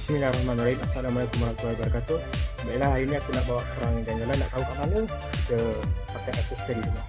Bismillahirrahmanirrahim. Assalamualaikum warahmatullahi wabarakatuh. Baiklah, hari ni aku nak bawa korang jalan-jalan. Nak tahu kat mana? Kita pakai aksesori dulu.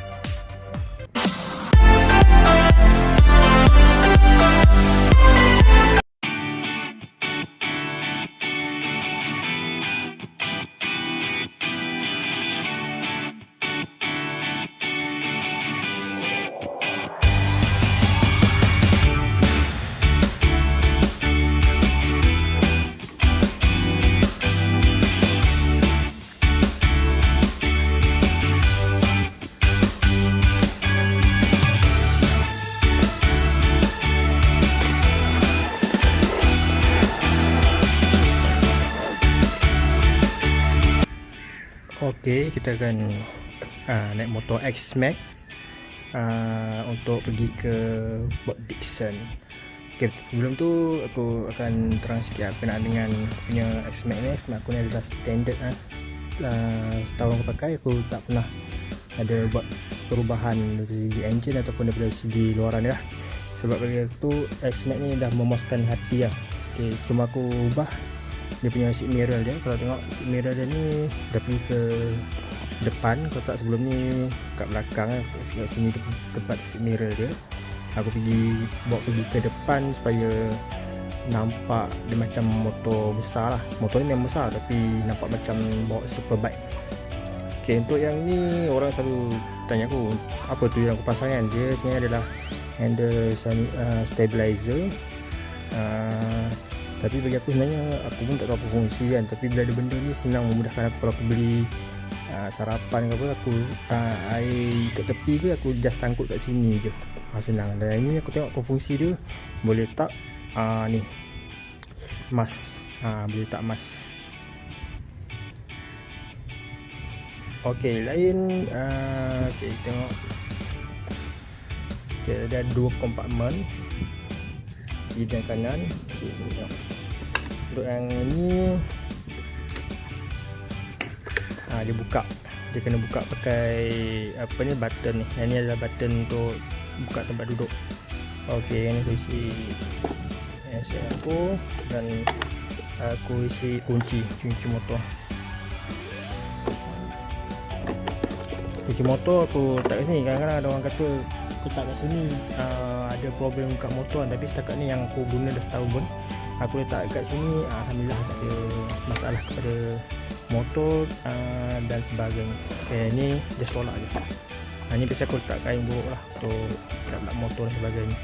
Okey, kita akan naik motor X-Max untuk pergi ke Port Dickson. Okey, sebelum tu aku akan terang sikit apa nak dengan punya X-Max ni. X-Max aku ni adalah standard setahun aku pakai, aku tak pernah ada buat perubahan dari segi engine ataupun daripada segi luaran dia lah. Sebab bagi aku X-Max ni dah memuaskan hati lah. Okey, cuma aku ubah dia punya seat mirror dia. Kalau tengok seat mirror dia ni dah pergi ke depan. Kalau tak sebelum ni kat belakang kat sini tempat seat mirror dia, aku bawa pergi ke depan supaya nampak dia macam motor besar lah. Motor ni memang besar tapi nampak macam bawa superbike. Ok, untuk yang ni orang selalu tanya aku apa tu yang aku pasang kan. Dia sebenarnya adalah handle stabilizer. Tapi bagi aku sebenarnya aku pun tak tahu apa fungsi kan. Tapi bila ada benda ni senang memudahkan aku. Kalau aku beli sarapan ke apa, aku air kat tepi ke, aku just tangkut kat sini je, senang. Dan ini aku tengok apa fungsi dia. Boleh letak ni mask, boleh letak mask. Okey, lain okey, tengok. Okey, ada dua kompartmen, kiri dan kanan. Okay, untuk yang ni dia buka, dia kena buka pakai apa ni, button ni. Yang ni adalah button untuk buka tempat duduk. Okey, yang ni aku isi handset aku dan aku isi kunci motor. Kunci motor aku letak kat sini. Kadang-kadang ada orang kata letak kat sini ada problem kat motor, tapi setakat ni yang aku guna dah setahun pun, aku letak kat sini, alhamdulillah tak ada masalah kepada motor dan sebagainya. Okay, ni just tolak je. Ni biasa aku letak kain buruk lah untuk kat motor dan sebagainya.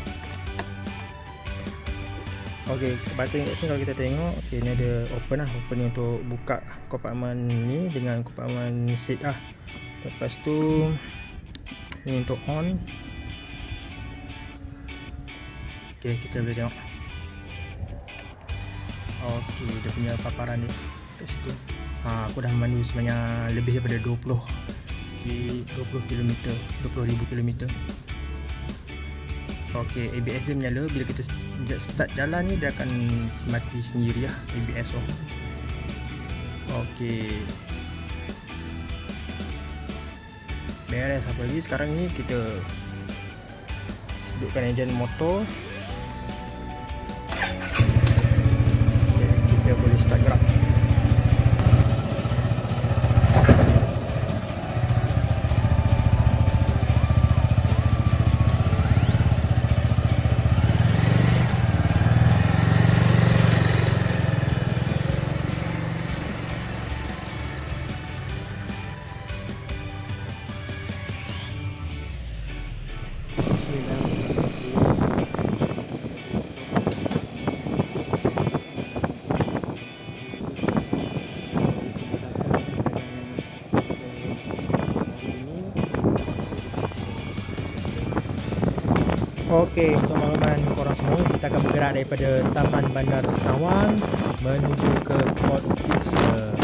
Okey, button kat sini kalau kita tengok, okey, ni ada open lah. Open ni untuk buka kompartmen ni dengan kompartmen seat lah. Lepas tu ni untuk on. Okey, kita boleh tengok. Okey, dia punya paparan dia kat situ. Aku dah memandu sebanyak lebih daripada 20 km, 20,000 km. Okey, ABS dia menyala. Bila kita start jalan ni, dia akan mati sendiri lah, ABS off. Okey, beres. Apa lagi sekarang ni, kita hidupkan enjin motor. Kita boleh start gerak. Okey, untuk makluman korang semua, kita akan bergerak daripada Taman Bandar Senawang menuju ke Port Dickson.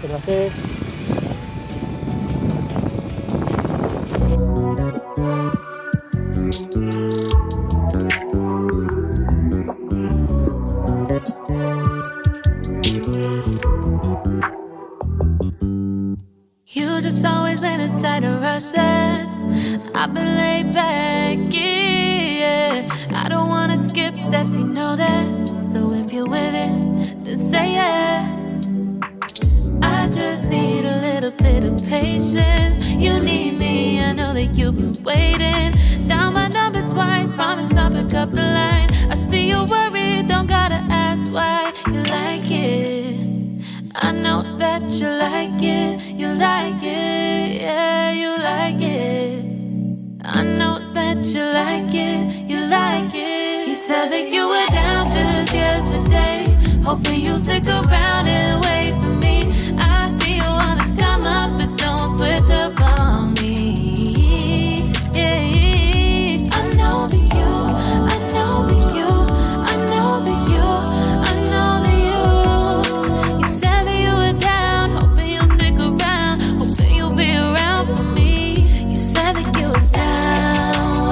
Terima kasih. You just always been a tight to rush that. I've been laid back, yeah. I don't wanna skip steps, you know that. So if you're with it, then say yeah. I just need a little bit of patience. You need me, I know that you've been waiting. Down my number twice, promise I'll pick up the line. I see you worried, don't gotta ask why. You like it, I know that you like it. You like it, yeah, you like it. I know that you like it, you like it. You said that you were down just yesterday, hoping you'll stick around and wait for me. I see you wanna come up, but don't switch up on me. Yeah, I know that you, I know that you, I know that you, I know that you. You said that you were down, hoping you'll stick around, hoping you'll be around for me. You said that you were down,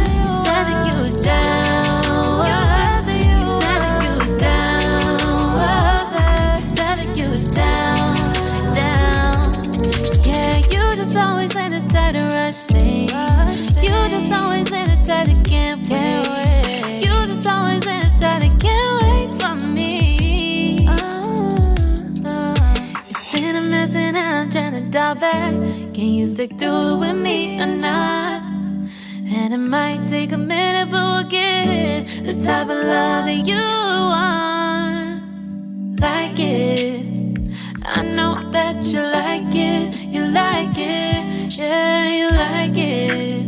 you said that you were down, you said that you were down, you said that you were down, down. Yeah, you just always been the type to rush things. You just always been the type that can't wait. You just always been the type that can't wait for me. It's been a mess and I'm trying to dial back. Can you stick through it with me or not? And it might take a minute, but we'll get it. The type of love that you want, like it. I know that you like it, you like it, yeah, you like it.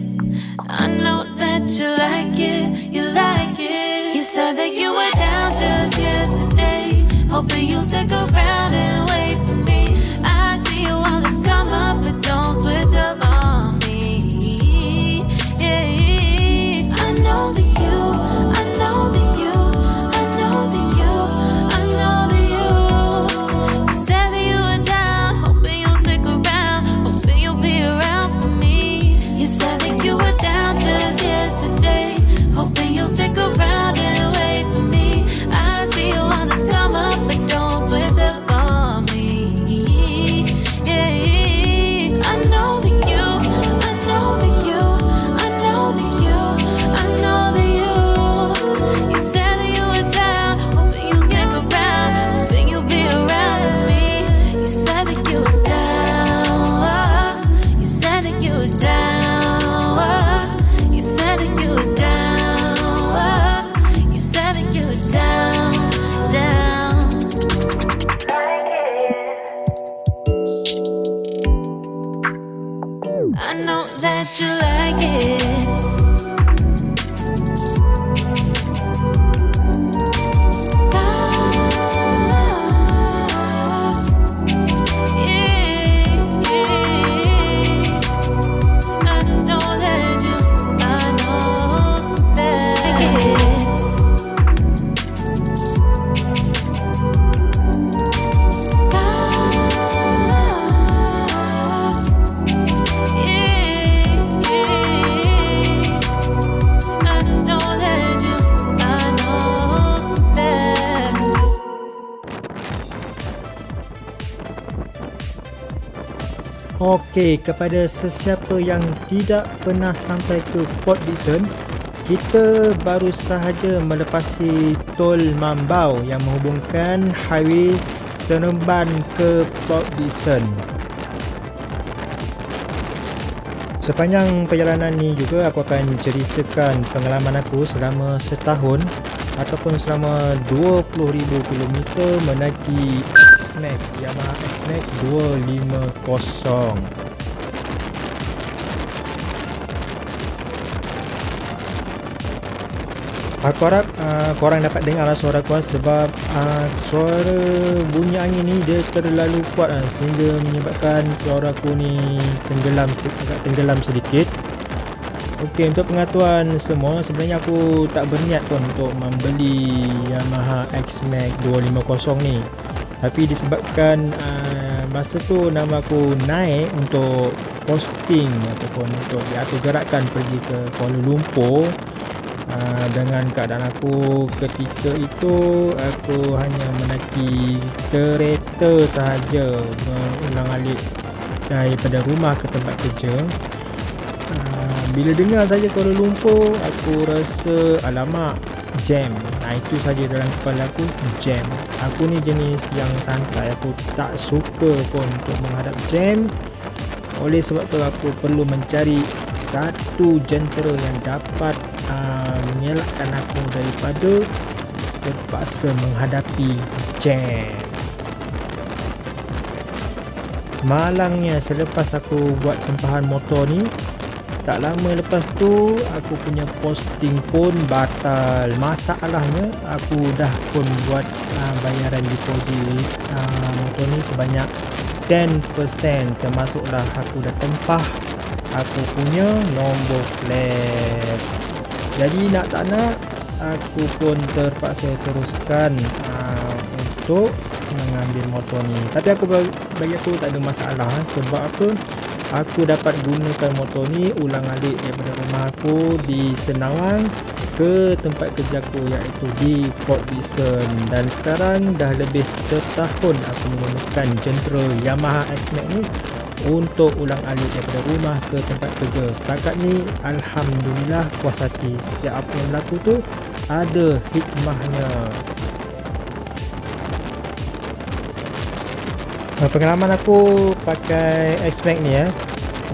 I know that you like it, you like it. You said that you were down just yesterday, hoping you'll stick around and wait for me. I see you wanna come up, but don't switch up on me. Yeah, I know that you, I know that you, I know that you, I know that you. You said that you were down, hoping you'll stick around, hoping you'll be around for me. You said that you were down just yesterday, hoping you'll stick around and wait for me. I see you wanna come up, but don't switch up on me. Yeah, I know that you, I know that you, I know that you, I know that you. You said that you were down, hoping you'll stick around, hoping you'll be around with me. You said that you were down, you said that you were down, you said that you were down, you said that you were down, down. I know that you like it. Okey, kepada sesiapa yang tidak pernah sampai ke Port Dickson, kita baru sahaja melepasi Tol Mambau yang menghubungkan highway Seremban ke Port Dickson. Sepanjang perjalanan ni juga aku akan ceritakan pengalaman aku selama setahun ataupun selama 20,000 km menaiki X-Max, Yamaha X-Max 250. Aku harap korang dapat dengar suara aku sebab suara bunyi angin ni dia terlalu kuat sehingga menyebabkan suara aku ni agak tenggelam sedikit. Okey, untuk pengetahuan semua, sebenarnya aku tak berniat pun untuk membeli Yamaha X-Max 250 ni. Tapi disebabkan masa tu nama aku naik untuk posting ataupun untuk diatur gerakan pergi ke Kuala Lumpur, Dengan keadaan aku ketika itu, aku hanya menaiki kereta sahaja mengulang-alik daripada rumah ke tempat kerja. Bila dengar saja Kuala Lumpur, aku rasa alamak, jam. Itu saja dalam kepala aku, jam. Aku ni jenis yang santai, aku tak suka pun untuk menghadap jam. Oleh sebab tu aku perlu mencari satu jentera yang dapat mengelakkan aku daripada terpaksa menghadapi jam. Malangnya selepas aku buat tempahan motor ni, tak lama lepas tu aku punya posting pun batal. Masalahnya aku dah pun buat bayaran deposit motor ni sebanyak 10%, termasuklah aku dah tempah aku punya nombor flat. Jadi nak tak nak aku pun terpaksa teruskan untuk mengambil motor ni. Tapi bagi aku tak ada masalah. Sebab apa? Aku dapat gunakan motor ni ulang-alik daripada rumah aku di Senawang ke tempat kerja aku, iaitu di Port Dickson. Dan sekarang dah lebih setahun aku menggunakan jentera Yamaha X-Max ni untuk ulang-alik daripada rumah ke tempat kerja. Setakat ni alhamdulillah puas hati. Setiap apa yang berlaku tu ada hikmahnya. Pengalaman aku pakai X-Max ni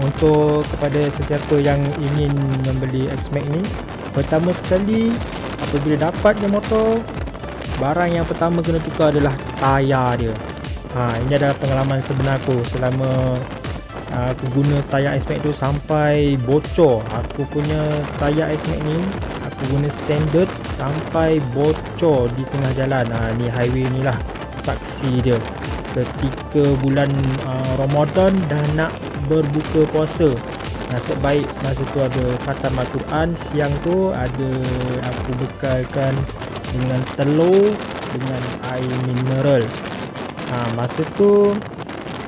untuk kepada sesiapa yang ingin membeli X-Max ni, pertama sekali apabila dapatnya motor, barang yang pertama kena tukar adalah tayar dia. Ini adalah pengalaman sebenar aku selama aku guna tayar X-Max tu sampai bocor. Aku punya tayar X-Max ni aku guna standard sampai bocor di tengah jalan. Ni highway ni lah saksi dia. Ketika bulan Ramadan dah nak berbuka puasa, nasib baik masa tu ada khatam Al-Quran. Siang tu ada aku bekalkan dengan telur dengan air mineral. Masa tu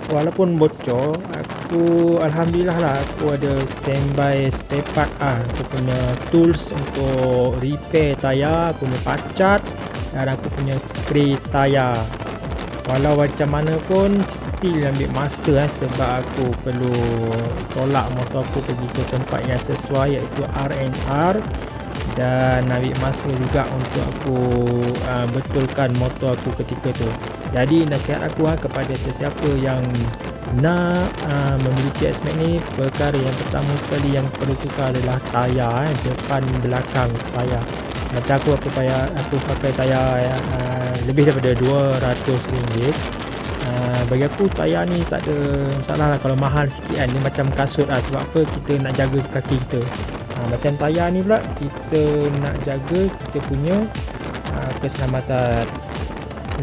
walaupun bocor, aku alhamdulillah lah aku ada standby spare part aku punya tools untuk repair tayar, aku punya pacat dan aku punya spray tayar. Walau macam mana pun still ambil masa sebab aku perlu tolak motor aku pergi ke tempat yang sesuai, iaitu R&R, dan ambil masa juga untuk aku betulkan motor aku ketika tu. Jadi nasihat aku kepada sesiapa yang nak memiliki X-Max ni, perkara yang pertama sekali yang perlu tukar adalah tayar, depan belakang tayar. Macam aku pakai tayar lebih daripada RM200. Bagi aku tayar ni tak ada masalah lah. Kalau mahal sikit kan, dia macam kasut sebab apa? Kita nak jaga kaki kita. Macam tayar ni pula, kita nak jaga kita punya keselamatan.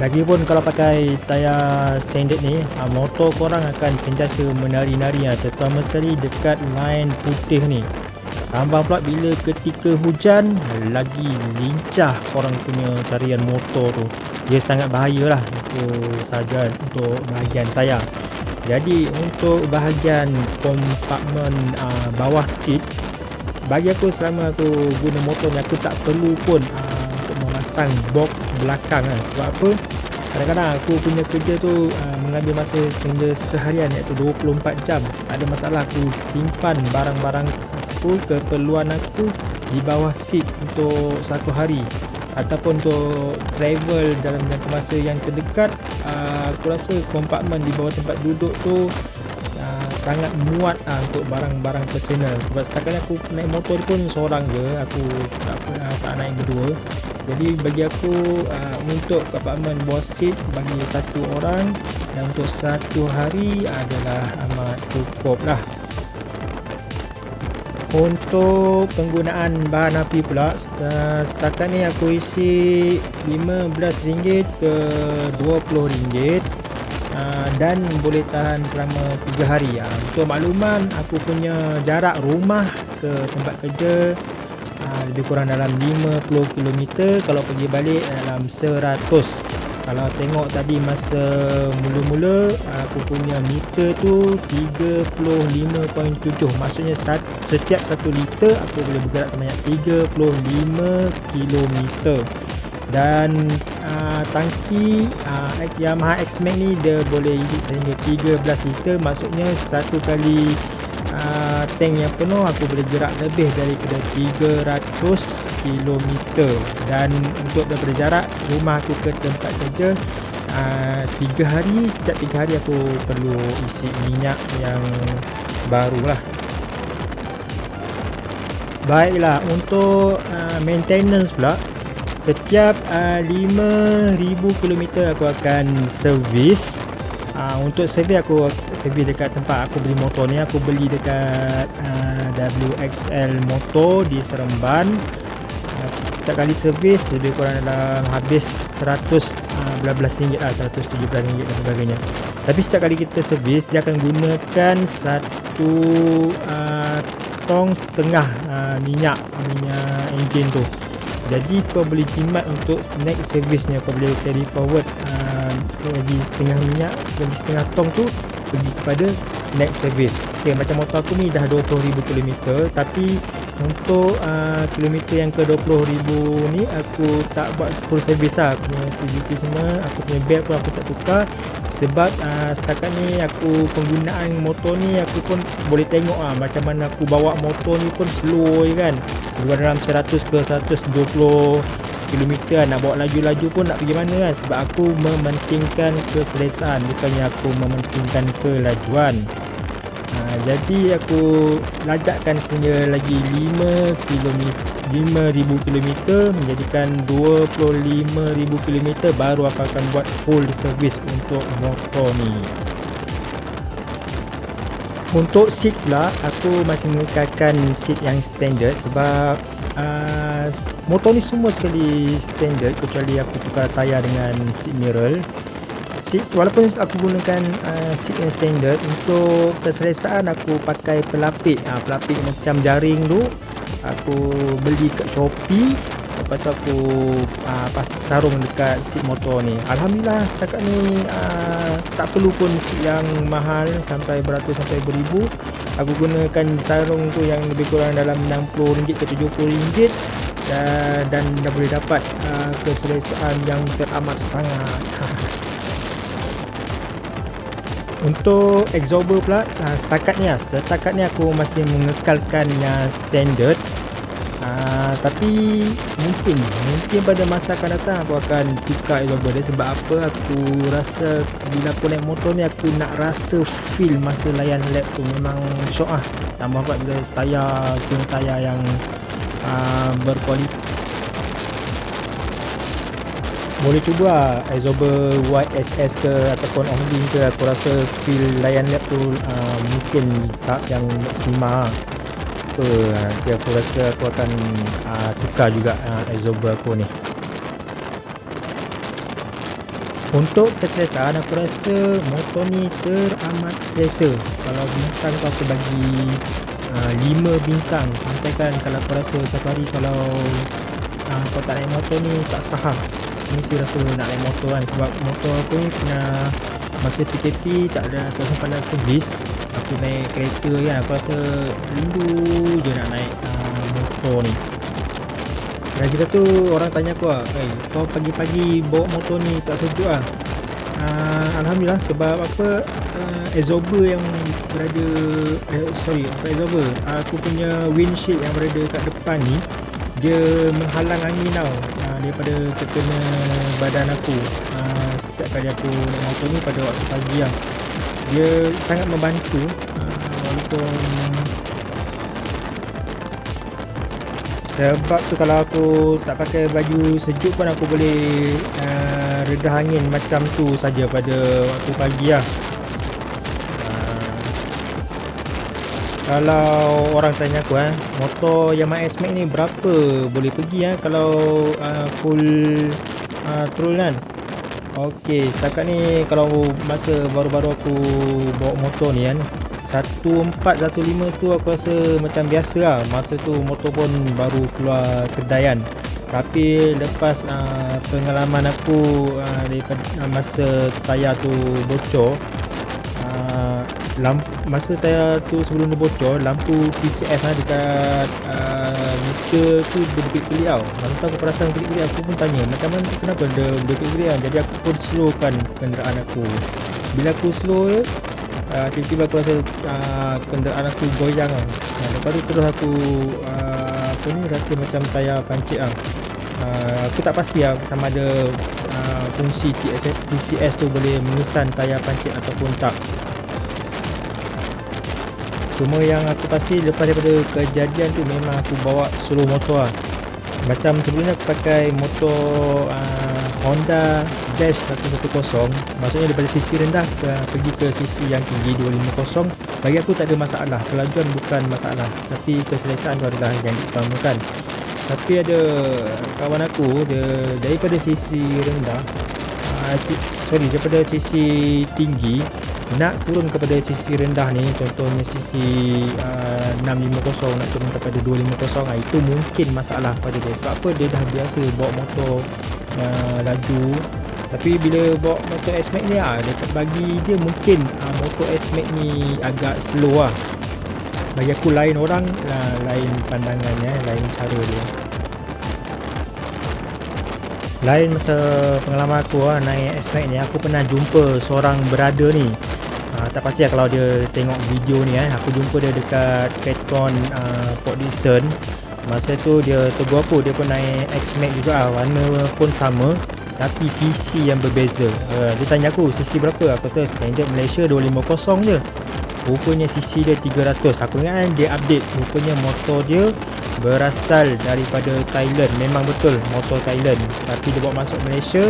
Lagipun kalau pakai tayar standard ni, motor korang akan sentiasa menari-nari, terutama sekali dekat line putih ni. Tambah pula bila ketika hujan, lagi lincah korang punya tarian motor tu. Dia sangat bahayalah untuk bahagian tayar. Jadi untuk bahagian kompartmen bawah seat, bagi aku selama aku guna motor ni, aku tak perlu pun untuk memasang box belakang Sebab apa? Kadang-kadang aku punya kerja tu mengambil masa sehingga seharian, iaitu 24 jam. Tak ada masalah aku simpan barang-barang aku, keperluan aku di bawah seat untuk satu hari, ataupun untuk travel dalam jangka masa yang terdekat. Aku rasa kompartmen di bawah tempat duduk tu sangat muat untuk barang-barang personal. Sebab setakat ni aku naik motor pun seorang je, aku tak naik berdua. Jadi bagi aku untuk kompartmen bawah seat bagi satu orang dan untuk satu hari adalah amat cukup lah. Untuk penggunaan bahan api pula, setakat ni aku isi RM15 ke RM20 dan boleh tahan selama 3 hari. Untuk makluman, aku punya jarak rumah ke tempat kerja lebih kurang dalam 50 km. Kalau pergi balik dalam 100. Kalau tengok tadi masa mula-mula aku punya meter tu 35.7. Maksudnya setiap 1 liter aku boleh bergerak sebanyak 35 kilometer. Dan tangki Yamaha X-Max ni dia boleh isi sehingga 13 liter. Maksudnya satu kali tank yang penuh aku boleh gerak lebih daripada 300 kilometer. Dan untuk daripada jarak rumah aku ke tempat kerja 3 hari, setiap 3 hari aku perlu isi minyak yang baru lah. Baiklah, untuk maintenance pula, setiap 5,000 km aku akan servis. Untuk servis aku servis dekat tempat aku beli motor ni. Aku beli dekat WXL Motor di Seremban. Setiap kali servis lebih kurang dalam habis 100 belas ringgit lah, 117 ringgit dan sebagainya. Tapi setiap kali kita servis dia akan gunakan satu tong setengah minyak enjin tu. Jadi kau boleh jimat untuk next servisnya, kau boleh carry forward lagi setengah minyak, lagi setengah tong tu pergi kepada next service. Okay, macam motor aku ni dah 20,000 km, tapi untuk kilometer yang ke 20,000 ni aku tak buat full service lah. Aku punya CVT semua, aku punya belt pun aku tak tukar. Sebab setakat ni aku penggunaan motor ni aku pun boleh tengok macam mana aku bawa motor ni pun slow je kan. Luar dalam 100 ke 120 km nak bawa laju-laju pun nak pergi mana kan. Sebab aku mementingkan keselesaan, bukannya aku mementingkan kelajuan. Jadi aku lajakkan sehingga lagi 5,000 km menjadikan 25,000 km baru aku akan buat full service untuk motor ni. Untuk seat pula aku masih mengekalkan seat yang standard sebab motor ni semua sekali standard kecuali aku tukar tayar dengan seat mirror. Seat, walaupun aku gunakan seat yang standard, untuk keselesaan aku pakai pelapik. Pelapik macam jaring tu aku beli kat Shopee. Lepas tu aku sarung dekat seat motor ni. Alhamdulillah setakat ni tak perlu pun seat yang mahal sampai beratus sampai beribu. Aku gunakan sarung tu yang lebih kurang dalam RM60 ke RM70 dan dah boleh dapat keselesaan yang teramat sangat. Untuk exhauster pula setakat ni aku masih mengekalkan yang standard. Tapi mungkin pada masa akan datang aku akan tukar exhauster dia. Sebab apa, aku rasa bila aku naik motor ni aku nak rasa feel masa layan lap tu memang syok lah. Tambah pula bila tayar yang berkualiti. Boleh cuba exhauster YSS ke ataupun Ohlin ke. Aku rasa feel layan lap tu mungkin tak yang maksima. Nanti aku rasa aku akan tukar juga exhauster aku ni. Untuk keselesaan aku rasa motor ni teramat selesa. Kalau bintang tu aku bagi 5 bintang. Sampaikan kalau aku rasa safari kalau kau tak naik motor ni tak sahah. Mesti rasa nak naik motor kan. Sebab motor aku ni kena masa PKP tak ada kesempatan servis. Aku naik kereta kan, aku rasa rindu je nak naik motor ni. Dan kita tu orang tanya aku kau pagi-pagi bawa motor ni tak sejuk lah. Alhamdulillah sebab apa, exhauster yang berada exhauster, aku punya windshield yang berada kat depan ni dia menghalang angin tau daripada terkena badan aku. Setiap kali aku naik motor ni pada waktu pagi lah, dia sangat membantu. Walaupun sebab tu kalau aku tak pakai baju sejuk pun aku boleh redah angin macam tu saja pada waktu pagi lah. Kalau orang tanya aku motor Yamaha X-Max ni berapa boleh pergi kalau full throttle kan. Okey, setakat ni kalau masa baru-baru aku bawa motor ni kan, 1415 tu aku rasa macam biasa lah. Masa tu motor pun baru keluar kedai kan. Tapi lepas pengalaman aku daripada masa tayar tu bocor, masa tayar tu sebelum dia bocor, lampu PCS dekat meter tu berkedip-kedip tau. Masa tu aku perasan kedip-kedip, aku pun tanya macam mana, kenapa dia berkedip-kedip kan. Jadi aku pun slowkan kenderaan aku. Bila aku slow je, tiba-tiba aku rasa kenderaan aku goyang lah. Lepas tu terus aku rasa macam tayar pancit lah. Aku tak pasti lah sama ada fungsi TCS tu boleh mengesan tayar pancit ataupun tak. Cuma yang aku pasti lepas daripada kejadian tu memang aku bawa slow motor lah. Macam sebelumnya aku pakai motor Honda Dash 110, maksudnya daripada sisi rendah pergi ke sisi yang tinggi 250. Bagi aku tak ada masalah, kelajuan bukan masalah, tapi keselesaan tu adalah yang diutamakan. Tapi ada kawan aku, dia daripada sisi rendah daripada sisi tinggi nak turun kepada sisi rendah ni, contohnya sisi 650 nak turun kepada 250, itu mungkin masalah pada dia. Sebab apa? Dia dah biasa bawa motor laju. Tapi bila bawa motor S-Max ni bagi dia mungkin motor S-Max ni agak slow lah. Bagi aku lain orang lain pandangannya, lain cara dia. Lain masa pengalaman aku naik S-Max ni, aku pernah jumpa seorang berada ni. Tak pasti lah kalau dia tengok video ni. Aku jumpa dia dekat Petron Port Dickson. Masa tu dia tegur aku, dia pun naik X-Max juga, warna pun sama tapi sisi yang berbeza. Dia tanya aku sisi berapa, aku kata standard Malaysia 250 je. Rupanya sisi dia 300. Aku ingat dia update, rupanya motor dia berasal daripada Thailand. Memang betul motor Thailand, tapi dia bawa masuk Malaysia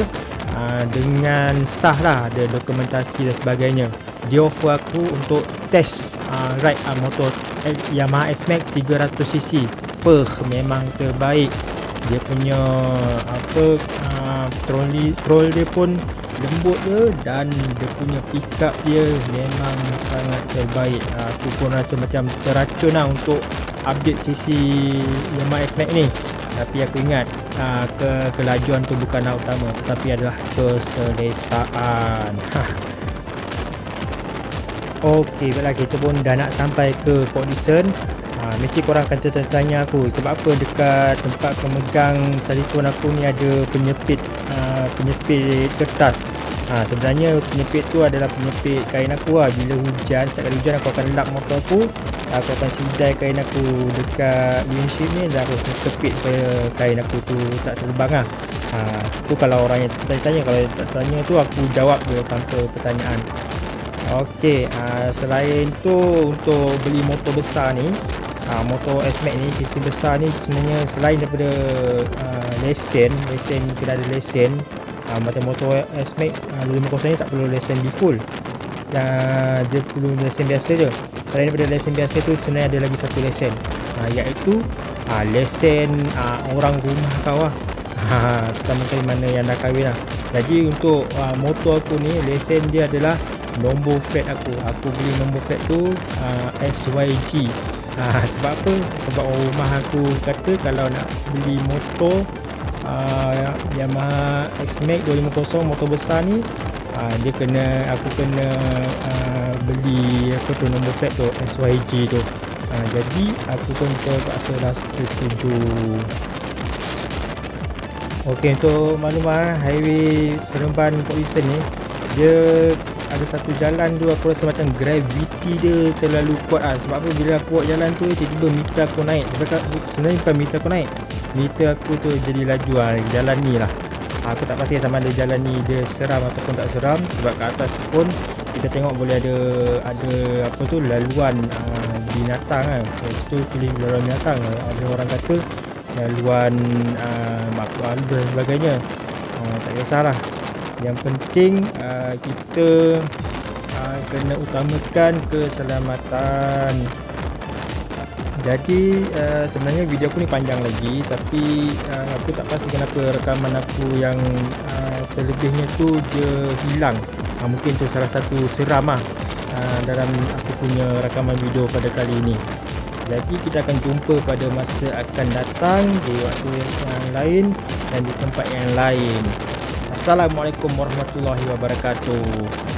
dengan sah lah, ada dokumentasi dan sebagainya. Dia offer aku untuk test ride motor Yamaha S-Max 300cc. Memang terbaik. Dia punya troll dia pun lembut je, dan dia punya pickup dia memang sangat terbaik. Aku pun rasa macam teracun lah untuk update sisi Yamaha S-Max ni. Tapi aku ingat kelajuan tu bukan hal utama, tetapi adalah keselesaan. Okey, baiklah, kita pun dah nak sampai ke Port Dickson. Mesti korang akan tanya aku sebab apa dekat tempat pemegang telefon aku ni ada penyepit kertas. Sebenarnya penyepit tu adalah penyepit kain aku lah. Bila hujan, setiap kali hujan aku akan lap motor aku akan sidai kain aku dekat windshield ni, dan aku kepit supaya kain aku tu tak terbang lah. Tu kalau orang yang tanya, kalau tak tanya tu aku jawab dia tanpa pertanyaan. Okey, selain tu untuk beli motor besar ni, motor S-Max ni, sisi besar ni, sebenarnya selain daripada lesen kena ada lesen. Macam motor S-Max 250 ni tak perlu lesen B full, dia perlu lesen biasa je. Selain daripada lesen biasa tu, sebenarnya ada lagi satu lesen, iaitu lesen orang rumah kau lah. Pertama kali mana yang dah kahwin lah. Jadi untuk motor aku ni, lesen dia adalah nombor flat aku. Aku beli nombor flat tu SYG. Sebab apa? Sebab orang rumah aku kata kalau nak beli motor Yamaha X-Max 250 motor besar ni, aku kena beli nombor flat tu, SYG tu. Jadi aku pun terpaksa dah setuju. Okey, untuk maklumat, highway Seremban Port Dickson ni, dia ada satu jalan tu aku rasa macam gravity dia terlalu kuat Sebab apa, bila aku buat jalan tu tiba-tiba meter aku naik. Sebenarnya bukan meter aku naik, meter aku tu jadi laju jalan ni lah. Aku tak pasti sama ada jalan ni dia seram ataupun tak seram, sebab kat atas pun kita tengok boleh ada laluan binatang Itu pilih laluan binatang. Ada orang kata laluan makhluk halus dan sebagainya. Tak kisahlah. Yang penting kita kena utamakan keselamatan. Jadi sebenarnya video aku ni panjang lagi, tapi aku tak pasti kenapa rekaman aku yang selebihnya tu dia hilang. Mungkin tu salah satu seram dalam aku punya rakaman video pada kali ini. Jadi kita akan jumpa pada masa akan datang di waktu yang lain dan di tempat yang lain. Assalamualaikum warahmatullahi wabarakatuh.